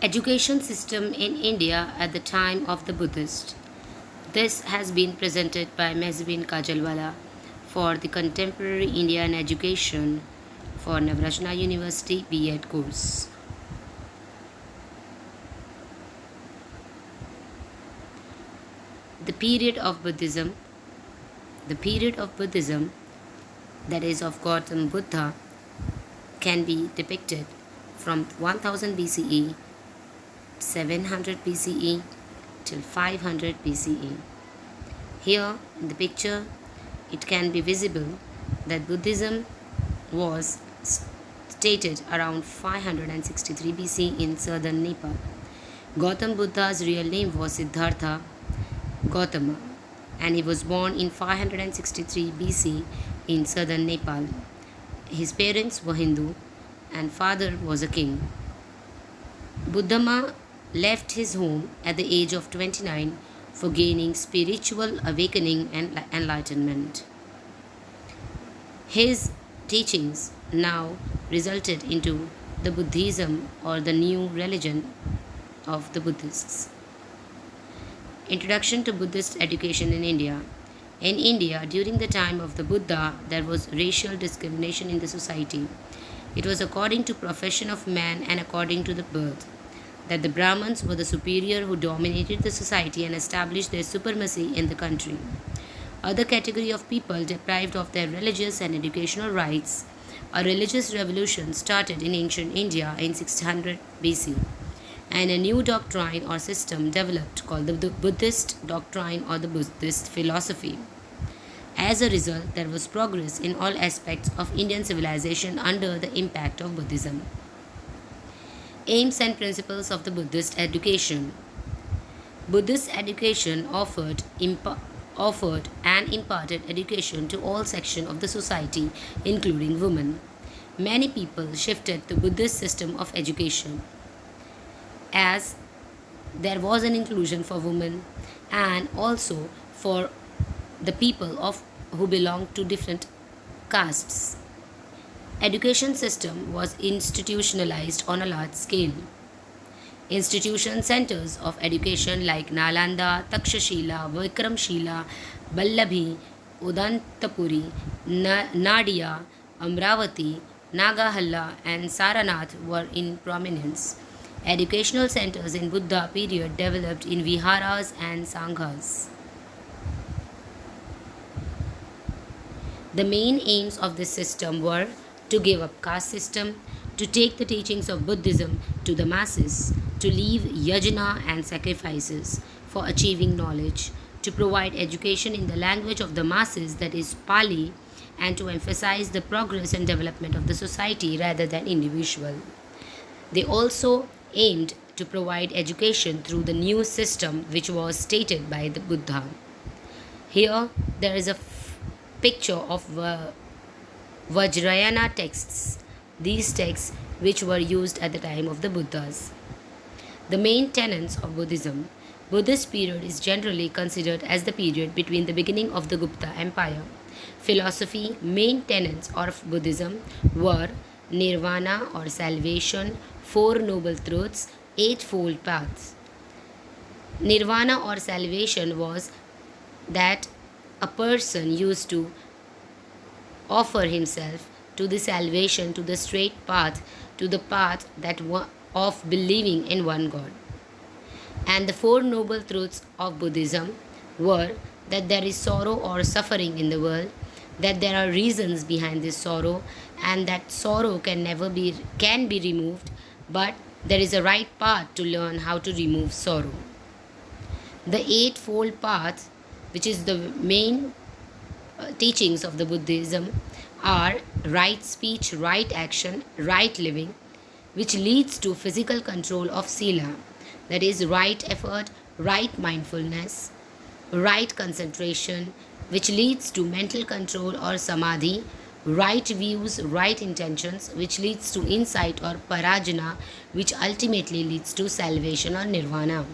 Education system in India at the time of the Buddhist. This has been presented by Mezbin Kajalwala for the Contemporary Indian Education for Navrajna University B.Ed course. The period of Buddhism. The period of Buddhism, that is of Gautam Buddha, can be depicted from 1000 BCE, 700 BCE till 500 BCE. Here in the picture, it can be visible that Buddhism was stated around 563 BC in southern Nepal. Gautam Buddha's real name was Siddhartha Gautama, and he was born in 563 BC in southern Nepal. His parents were Hindu and father was a king. Buddhama left his home at the age of 29 for gaining spiritual awakening and enlightenment. His teachings now resulted into the Buddhism, or the new religion of the Buddhists. Introduction to Buddhist education in India. In India, during the time of the Buddha, there was racial discrimination in the society. It was according to profession of man and according to the birth, that the Brahmins were the superior who dominated the society and established their supremacy in the country. Other category of people deprived of their religious and educational rights. A religious revolution started in ancient India in 600 BC, and a new doctrine or system developed called the Buddhist doctrine or the Buddhist philosophy. As a result, there was progress in all aspects of Indian civilization under the impact of Buddhism. Aims and principles of the Buddhist education. Buddhist education offered and imparted education to all sections of the society, including women. Many people shifted to Buddhist system of education, as there was an inclusion for women and also for the people who belonged to different castes. Education system was institutionalized on a large scale. Institution centers of education like Nalanda, Takshashila, Vikramshila, Vallabhi, Udantapuri, Nadia, Amravati, Nagahalla, and Saranath were in prominence. Educational centers in Buddha period developed in viharas and sanghas. The main aims of this system were to give up caste system, to take the teachings of Buddhism to the masses, to leave yajna and sacrifices for achieving knowledge, to provide education in the language of the masses, that is Pali, and to emphasize the progress and development of the society rather than individual. They also aimed to provide education through the new system which was stated by the Buddha. Here there is a picture of Vajrayana texts, these texts which were used at the time of the Buddhas. The main tenets of Buddhism. Buddhist period is generally considered as the period between the beginning of the Gupta Empire. Philosophy. Main tenets of Buddhism were nirvana or salvation, Four Noble Truths, Eightfold Paths. Nirvana or salvation was that a person used to offer himself to the salvation, to the straight path, to the path of believing in one God. And the Four Noble Truths of Buddhism were that there is sorrow or suffering in the world, that there are reasons behind this sorrow, and that sorrow can be removed, but there is a right path to learn how to remove sorrow. The Eightfold Path, which is the main teachings of the Buddhism, are right speech, right action, right living, which leads to physical control of sila, that is right effort, right mindfulness, right concentration, which leads to mental control or samadhi, right views, right intentions, which leads to insight or parajana, which ultimately leads to salvation or nirvana.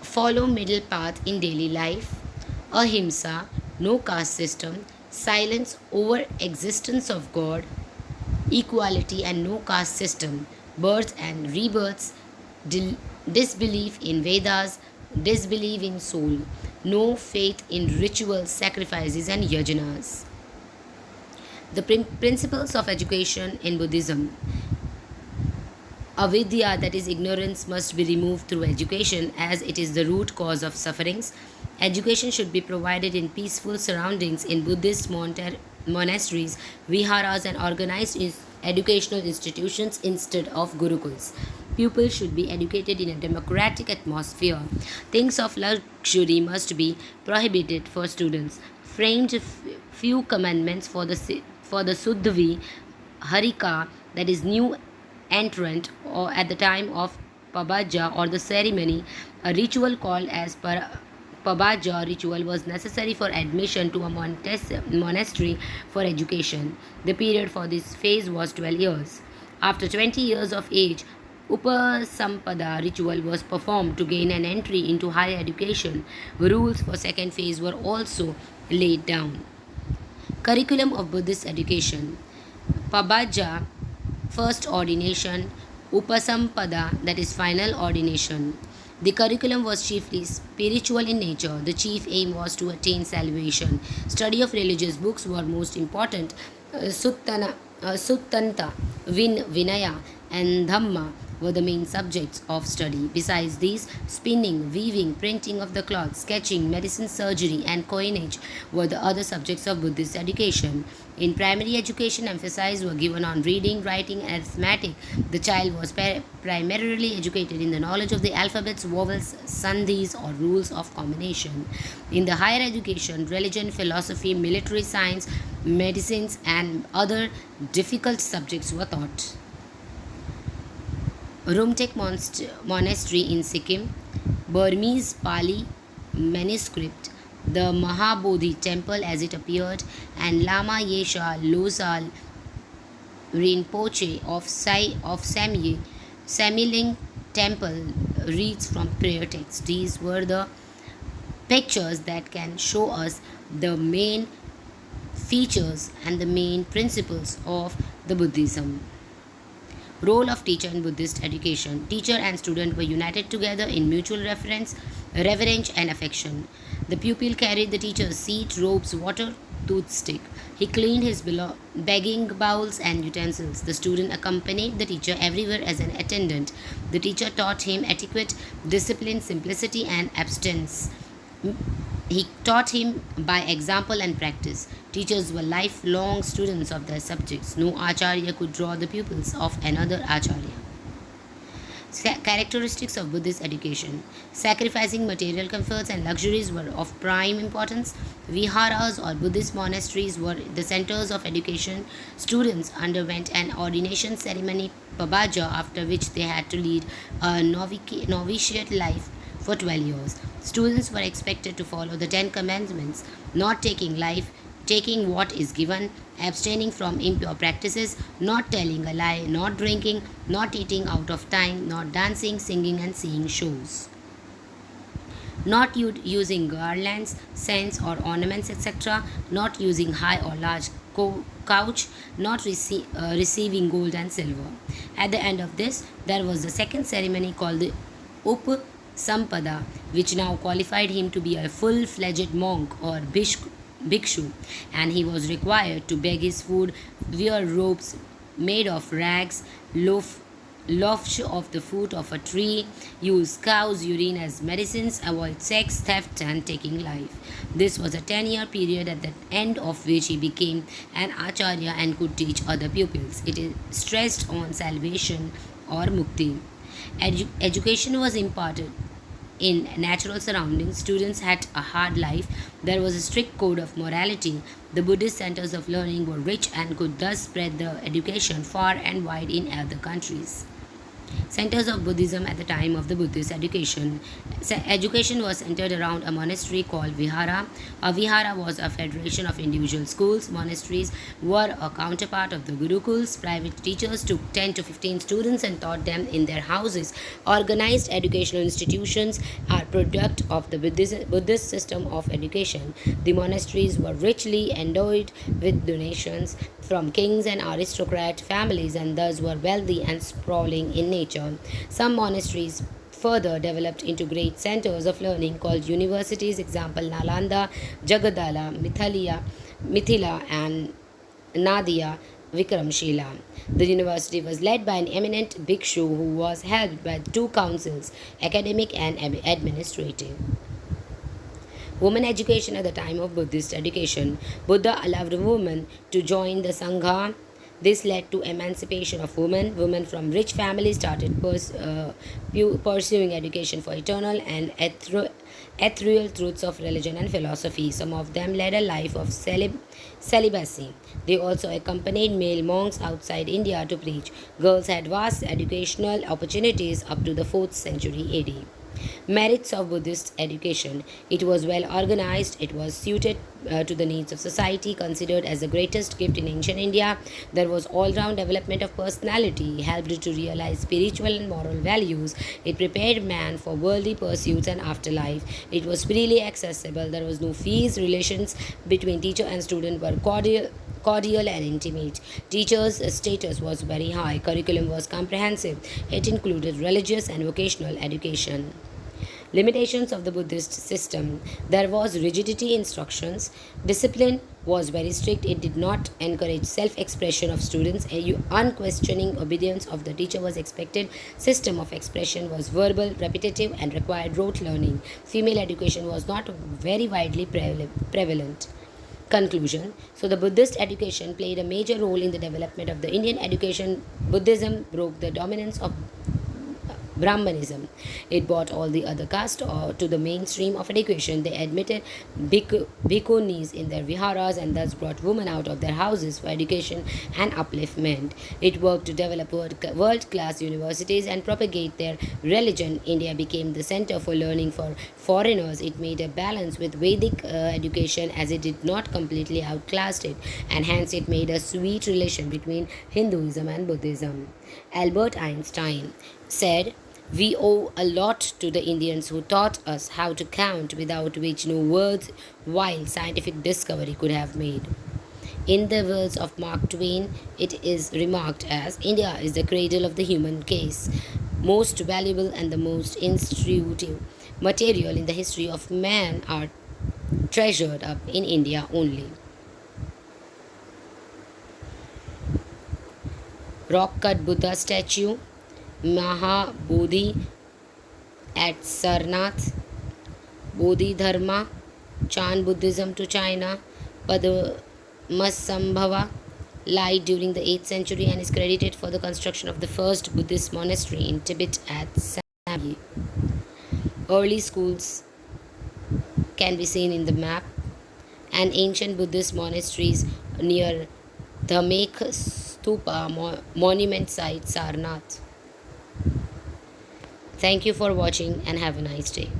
Follow middle path in daily life, ahimsa, no caste system, silence over existence of God, equality and no caste system, birth and rebirths, disbelief in Vedas, disbelief in soul, no faith in rituals, sacrifices, and yajanas. The principles of education in Buddhism. Avidya, that is ignorance, must be removed through education as it is the root cause of sufferings. Education should be provided in peaceful surroundings in Buddhist monasteries, viharas, and organized educational institutions instead of gurukuls. Pupils should be educated in a democratic atmosphere. Things of luxury must be prohibited for students. Framed few commandments for the Suddhavi Harika, that is new entrant, or at the time of Pabaja or the ceremony, a ritual called as Pabaja ritual was necessary for admission to a monastery for education. The period for this phase was 12 years. After 20 years of age, Upasampada ritual was performed to gain an entry into higher education. Rules for second phase were also laid down. Curriculum of Buddhist education. Pabaja, first ordination. Upasampada, that is final ordination. The curriculum was chiefly spiritual in nature. The chief aim was to attain salvation. Study of religious books were most important. Suttanta, Vinaya, and Dhamma were the main subjects of study. Besides these, spinning, weaving, printing of the cloth, sketching, medicine, surgery, and coinage were the other subjects of Buddhist education. In primary education, emphasis were given on reading, writing, and arithmetic. The child was primarily educated in the knowledge of the alphabets, vowels, sandhis, or rules of combination. In the higher education, religion, philosophy, military science, medicines, and other difficult subjects were taught. Rumtek Monastery in Sikkim, Burmese Pali manuscript, the Mahabodhi temple as it appeared, and Lama Yesha Losal Rinpoche of Samiling temple reads from prayer text. These were the pictures that can show us the main features and the main principles of the Buddhism. Role of teacher in Buddhist education. Teacher and student were united together in mutual reverence, and affection. The pupil carried the teacher's seat, robes, water, toothstick. He cleaned his begging bowls and utensils. The student accompanied the teacher everywhere as an attendant. The teacher taught him etiquette, discipline, simplicity, and abstinence. He taught him by example and practice. Teachers were lifelong students of their subjects. No acharya could draw the pupils of another acharya. Characteristics of Buddhist education. Sacrificing material comforts and luxuries were of prime importance. Viharas or Buddhist monasteries were the centers of education. Students underwent an ordination ceremony, Pabaja, after which they had to lead a novitiate life for 12 years. Students were expected to follow the 10 commandments, not taking life, taking what is given, abstaining from impure practices, not telling a lie, not drinking, not eating out of time, not dancing, singing, and seeing shows. Not using garlands, scents, or ornaments, etc., not using high or large couch, not receiving gold and silver. At the end of this, there was the second ceremony called the Sampada, which now qualified him to be a full-fledged monk or bhikshu, and he was required to beg his food, wear robes made of rags, loaf of the fruit of a tree, use cow's urine as medicines, avoid sex, theft, and taking life. This was a 10-year period at the end of which he became an acharya and could teach other pupils. It is stressed on salvation or mukti. Education was imparted in natural surroundings. Students had a hard life. There was a strict code of morality. The Buddhist centers of learning were rich and could thus spread the education far and wide in other countries. Centers of Buddhism at the time of the Buddhist education. Education was centered around a monastery called Vihara. A Vihara was a federation of individual schools. Monasteries were a counterpart of the Gurukuls. Private teachers took 10 to 15 students and taught them in their houses. Organized educational institutions are product of the Buddhist system of education. The monasteries were richly endowed with donations. from kings and aristocrat families and thus were wealthy and sprawling in nature. Some monasteries further developed into great centers of learning called universities, example Nalanda, Jagadala, Mithila and Nadia Vikramshila. The university was led by an eminent bhikshu who was held by two councils, academic and administrative. Women education at the time of Buddhist education. Buddha allowed women to join the Sangha. This led to emancipation of women. Women from rich families started pursuing education for eternal and ethereal truths of religion and philosophy. Some of them led a life of celibacy. They also accompanied male monks outside India to preach. Girls had vast educational opportunities up to the 4th century AD. Merits of Buddhist education. It was well organized, it was suited to the needs of society, considered as the greatest gift in ancient India. There was all round development of personality, helped to realize spiritual and moral values. It prepared man for worldly pursuits and afterlife. It was freely accessible, there was no fees, relations between teacher and student were cordial and intimate. Teachers' status was very high. Curriculum was comprehensive. It included religious and vocational education. Limitations of the Buddhist system. There was rigidity in instructions. Discipline was very strict. It did not encourage self-expression of students. Unquestioning obedience of the teacher was expected. System of expression was verbal, repetitive, and required rote learning. Female education was not very widely prevalent. Conclusion. So, the Buddhist education played a major role in the development of the Indian education. Buddhism broke the dominance of Brahmanism. It brought all the other castes to the mainstream of education. They admitted bhikkhunis in their viharas and thus brought women out of their houses for education and upliftment. It worked to develop world class universities and propagate their religion. India became the center for learning for foreigners. It made a balance with Vedic education as it did not completely outclass it, and hence it made a sweet relation between Hinduism and Buddhism. Albert Einstein said, "We owe a lot to the Indians who taught us how to count, without which no words while scientific discovery could have made." In the words of Mark Twain, it is remarked as India is the cradle of the human case, most valuable and the most instructive material in the history of man are treasured up in India only. Rock cut Buddha statue, Mahabodhi at Sarnath, Bodhidharma, Chan Buddhism to China, Padmasambhava, lived during the 8th century and is credited for the construction of the first Buddhist monastery in Tibet at Samye. Early schools can be seen in the map, and ancient Buddhist monasteries near Dhamek Stupa monument site Sarnath. Thank you for watching and have a nice day.